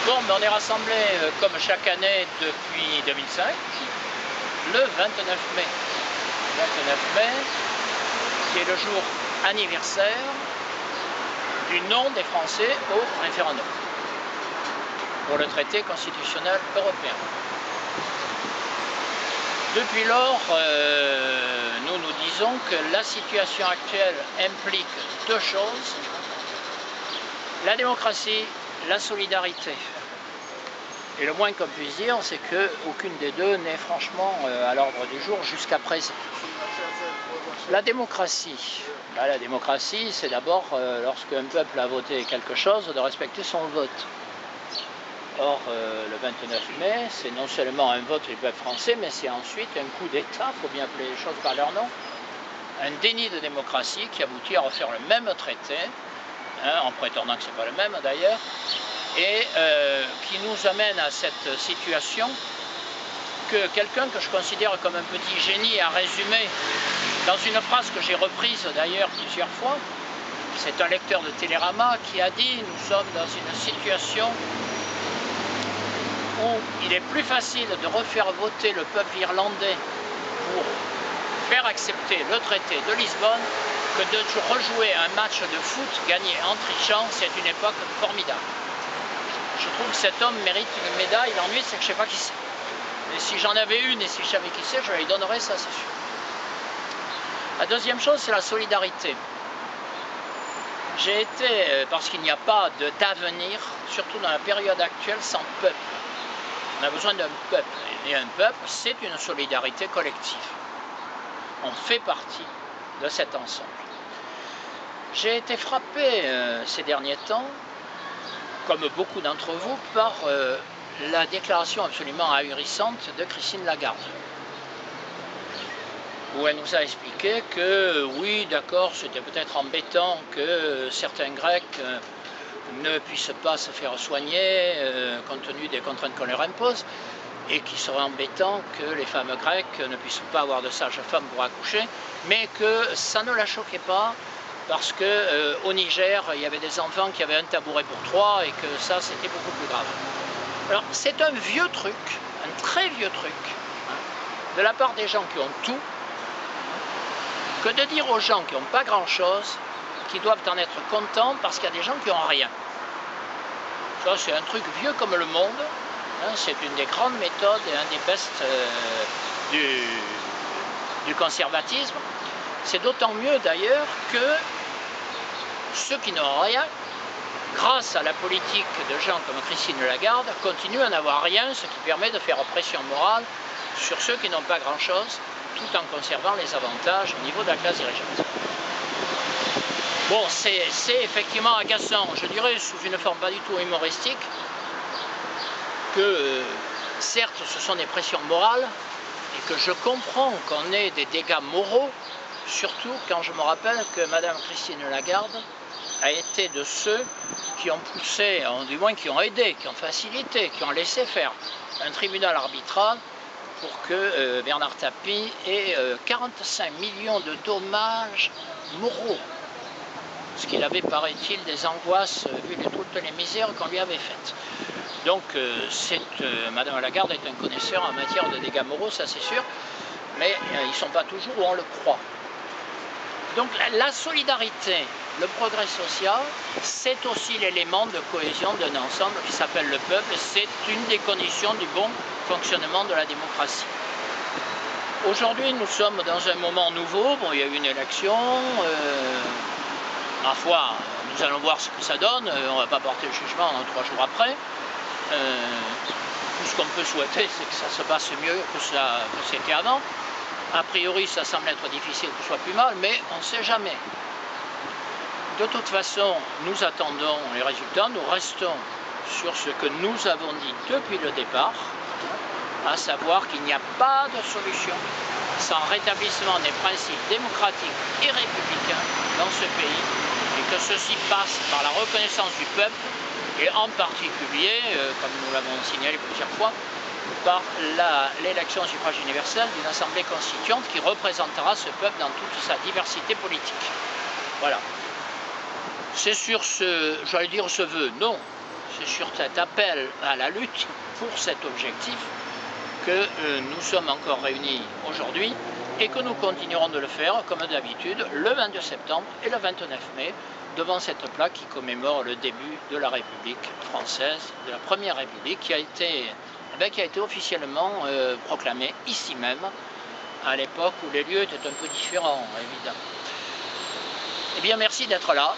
Bon, ben on est rassemblés comme chaque année depuis 2005, le 29 mai. 29 mai, qui est le jour anniversaire du non des Français au référendum pour le traité constitutionnel européen. Depuis lors, nous disons que la situation actuelle implique deux choses: la démocratie, la solidarité. Et le moins qu'on puisse dire, c'est qu'aucune des deux n'est franchement à l'ordre du jour jusqu'à présent. La démocratie, la démocratie, c'est d'abord, lorsqu'un peuple a voté quelque chose, de respecter son vote. Or, le 29 mai, c'est non seulement un vote du peuple français, mais c'est ensuite un coup d'État, il faut bien appeler les choses par leur nom, un déni de démocratie qui aboutit à refaire le même traité, en prétendant que ce n'est pas le même d'ailleurs, et qui nous amène à cette situation que quelqu'un que je considère comme un petit génie a résumé dans une phrase que j'ai reprise d'ailleurs plusieurs fois. C'est un lecteur de Télérama qui a dit: nous sommes dans une situation où il est plus facile de refaire voter le peuple irlandais pour faire accepter le traité de Lisbonne que de rejouer un match de foot gagné en trichant. C'est une époque formidable. Je trouve que cet homme mérite une médaille. L'ennui, c'est que je ne sais pas qui c'est. Mais si j'en avais une et si je savais qui c'est, je lui donnerais, ça c'est sûr. La deuxième chose, c'est la solidarité. J'ai été, parce qu'il n'y a pas d'avenir, surtout dans la période actuelle, sans peuple. On a besoin d'un peuple. Et un peuple, c'est une solidarité collective. On fait partie de cet ensemble. J'ai été frappé ces derniers temps, comme beaucoup d'entre vous, par la déclaration absolument ahurissante de Christine Lagarde, où elle nous a expliqué que oui, d'accord, c'était peut-être embêtant que certains Grecs ne puissent pas se faire soigner compte tenu des contraintes qu'on leur impose, et qu'il serait embêtant que les femmes grecques ne puissent pas avoir de sages-femmes pour accoucher, mais que ça ne la choquait pas, parce qu'au Niger, il y avait des enfants qui avaient un tabouret pour trois, et que ça, c'était beaucoup plus grave. Alors, c'est un vieux truc, un très vieux truc, de la part des gens qui ont tout, que de dire aux gens qui n'ont pas grand-chose, qu'ils doivent en être contents parce qu'il y a des gens qui n'ont rien. Ça, c'est un truc vieux comme le monde. C'est une des grandes méthodes et un des bestes du conservatisme. C'est d'autant mieux d'ailleurs que ceux qui n'ont rien, grâce à la politique de gens comme Christine Lagarde, continuent à n'avoir rien, ce qui permet de faire pression morale sur ceux qui n'ont pas grand-chose, tout en conservant les avantages au niveau de la classe dirigeante. Bon, c'est effectivement agaçant, je dirais sous une forme pas du tout humoristique, que certes ce sont des pressions morales et que je comprends qu'on ait des dégâts moraux, surtout quand je me rappelle que Madame Christine Lagarde a été de ceux qui ont poussé, du moins qui ont aidé, qui ont facilité, qui ont laissé faire un tribunal arbitral pour que Bernard Tapie ait 45 millions de dommages moraux. Ce qu'il avait, paraît-il, des angoisses vu de toutes les misères qu'on lui avait faites. Donc Madame Lagarde est un connaisseur en matière de dégâts moraux, ça c'est sûr, mais ils ne sont pas toujours où on le croit. Donc la solidarité, le progrès social, c'est aussi l'élément de cohésion d'un ensemble qui s'appelle le peuple. C'est une des conditions du bon fonctionnement de la démocratie. Aujourd'hui, nous sommes dans un moment nouveau. Bon, il y a eu une élection. Ma foi, nous allons voir ce que ça donne. On ne va pas porter le jugement 3 jours après. Tout ce qu'on peut souhaiter, c'est que ça se passe mieux que c'était avant. A priori, ça semble être difficile que ce soit plus mal, mais on ne sait jamais. De toute façon, nous attendons les résultats, nous restons sur ce que nous avons dit depuis le départ, à savoir qu'il n'y a pas de solution sans rétablissement des principes démocratiques et républicains dans ce pays, et que ceci passe par la reconnaissance du peuple, et en particulier, comme nous l'avons signalé plusieurs fois, par l'élection au suffrage universel d'une assemblée constituante qui représentera ce peuple dans toute sa diversité politique. Voilà. C'est sur ce, j'allais dire ce vœu, non, c'est sur cet appel à la lutte pour cet objectif que nous sommes encore réunis aujourd'hui et que nous continuerons de le faire comme d'habitude le 22 septembre et le 29 mai devant cette plaque qui commémore le début de la République française, de la Première République qui a été officiellement proclamée ici même, à l'époque où les lieux étaient un peu différents, évidemment. Eh bien, merci d'être là.